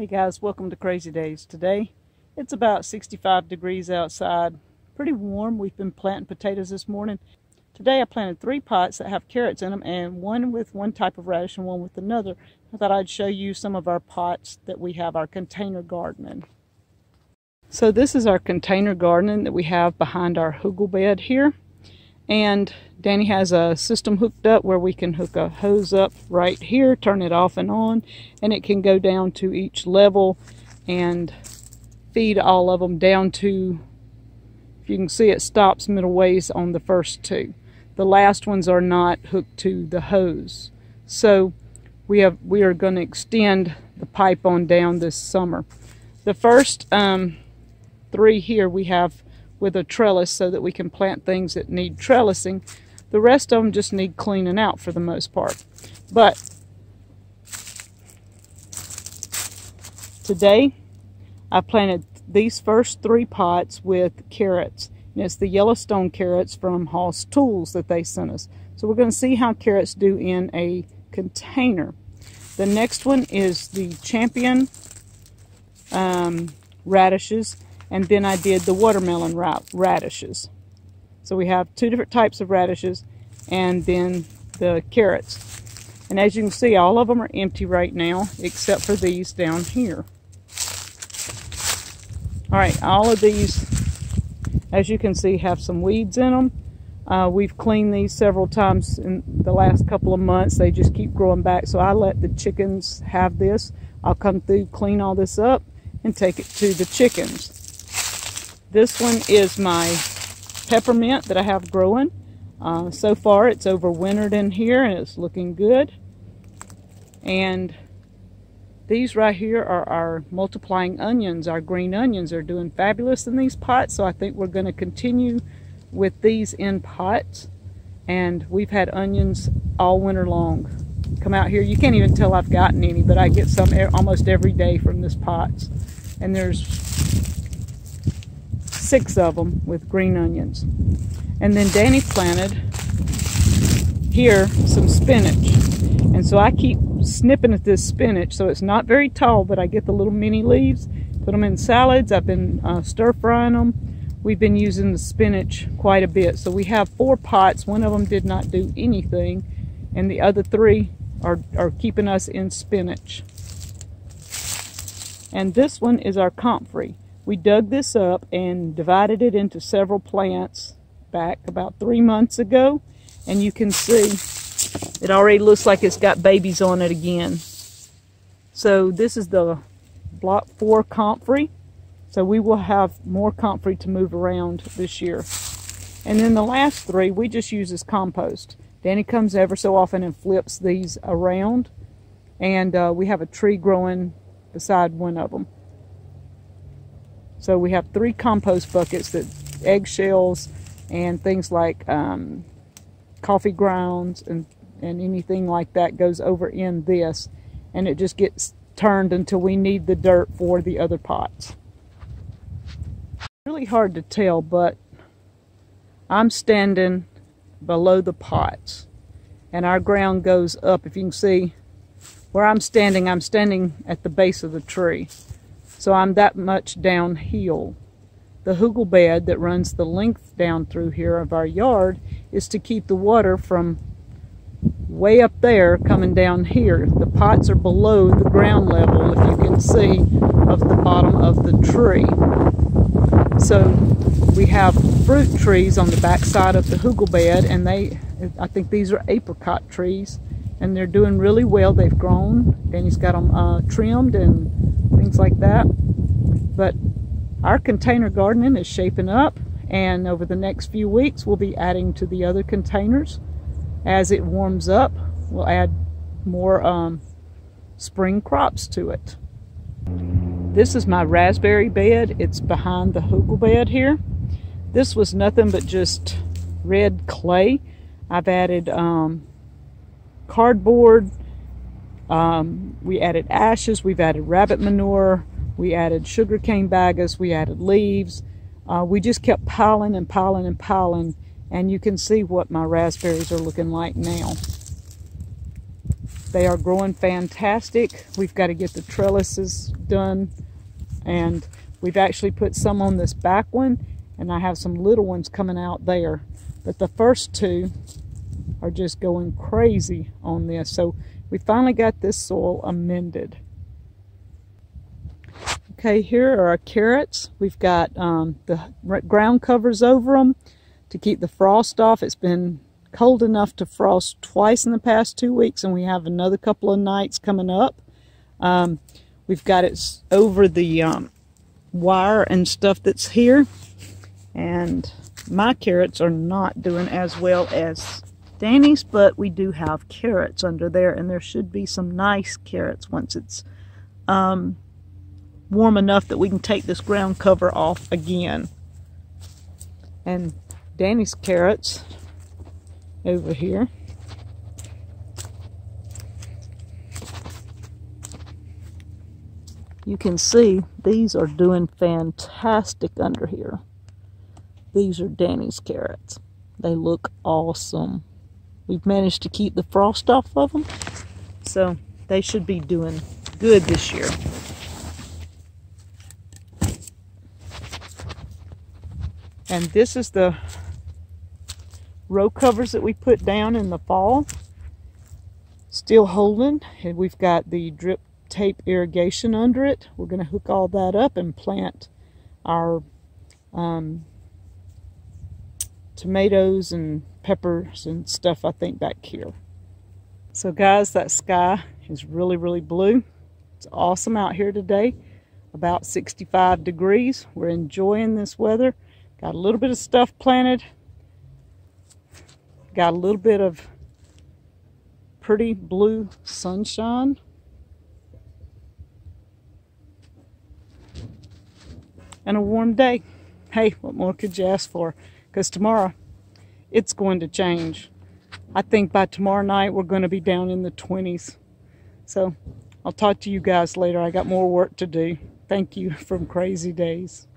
Hey guys, welcome to Crazy Days. Today it's about 65 degrees outside, pretty warm. We've been planting potatoes this morning. Today I planted 3 pots that have carrots in them, and one with one type of radish and one with another. I thought I'd show you some of our pots that we have our container gardening. So this is our container gardening that we have behind our hugel bed here. And Danny has a system hooked up where we can hook a hose up right here, turn it off and on, and it can go down to each level and feed all of them down to, if you can see, it stops middle ways on the first 2. The last ones are not hooked to the hose. So we are going to extend the pipe on down this summer. The first 3 here we have with a trellis so that we can plant things that need trellising. The rest of them just need cleaning out for the most part. But today I planted these first 3 pots with carrots. And it's the Yellowstone carrots from Hoss Tools that they sent us. So we're going to see how carrots do in a container. The next one is the Champion radishes. And then I did the watermelon radishes. So we have 2 different types of radishes and then the carrots. And as you can see, all of them are empty right now except for these down here. Alright, all of these, as you can see, have some weeds in them. We've cleaned these several times in the last couple of months. They just keep growing back, so I let the chickens have this. I'll come through, clean all this up, and take it to the chickens. This one is my peppermint that I have growing. So far it's overwintered in here and it's looking good. And these right here are our multiplying onions. Our green onions are doing fabulous in these pots, so I think we're going to continue with these in pots. And we've had onions all winter long. Come out here, you can't even tell I've gotten any, but I get some almost every day from this pots. And there's 6 of them with green onions. And then Danny planted here some spinach, and so I keep snipping at this spinach. So it's not very tall, but I get the little mini leaves, put them in salads. I've been stir frying them. We've been using the spinach quite a bit. So we have 4 pots. One of them did not do anything, and the other 3 are keeping us in spinach. And this one is our comfrey. We dug this up and divided it into several plants back about 3 months ago. And you can see it already looks like it's got babies on it again. So this is the block 4 comfrey. So we will have more comfrey to move around this year. And then the last 3 we just use as compost. Danny comes ever so often and flips these around. And we have a tree growing beside one of them. So we have 3 compost buckets, that eggshells and things like coffee grounds and anything like that goes over in this, and it just gets turned until we need the dirt for the other pots. Really hard to tell, but I'm standing below the pots and our ground goes up. If you can see where I'm standing at the base of the tree. So I'm that much downhill. The hugel bed that runs the length down through here of our yard is to keep the water from way up there coming down here. The pots are below the ground level, if you can see, of the bottom of the tree. So we have fruit trees on the back side of the hugel bed, and I think these are apricot trees, and they're doing really well. They've grown. Danny's got them trimmed and things like that. But our container gardening is shaping up, and over the next few weeks we'll be adding to the other containers. As it warms up, we'll add more spring crops to it. This is my raspberry bed. It's behind the hugel bed here. This was nothing but just red clay. I've added cardboard. We added ashes. We've added rabbit manure. We added sugarcane bagasse. We added leaves. We just kept piling and piling and piling, and you can see what my raspberries are looking like now. They are growing fantastic. We've got to get the trellises done, and we've actually put some on this back one, and I have some little ones coming out there. But the first two are just going crazy on this. So we finally got this soil amended. Okay, here are our carrots. We've got the ground covers over them to keep the frost off. It's been cold enough to frost twice in the past 2 weeks, and we have another couple of nights coming up. We've got it over the wire and stuff that's here, and my carrots are not doing as well as Danny's, but we do have carrots under there, and there should be some nice carrots once it's warm enough that we can take this ground cover off again. And Danny's carrots over here, you can see these are doing fantastic under here. These are Danny's carrots. They look awesome. We've managed to keep the frost off of them, so they should be doing good this year. And this is the row covers that we put down in the fall. Still holding, and we've got the drip tape irrigation under it. We're going to hook all that up and plant our tomatoes and peppers and stuff, I think, back here. So guys, that sky is really, really blue. It's awesome out here today. About 65 degrees. We're enjoying this weather. Got a little bit of stuff planted. Got a little bit of pretty blue sunshine. And a warm day. Hey, what more could you ask for? Because tomorrow, it's going to change. I think by tomorrow night, we're going to be down in the 20s. So, I'll talk to you guys later. I got more work to do. Thank you from Crazy Days.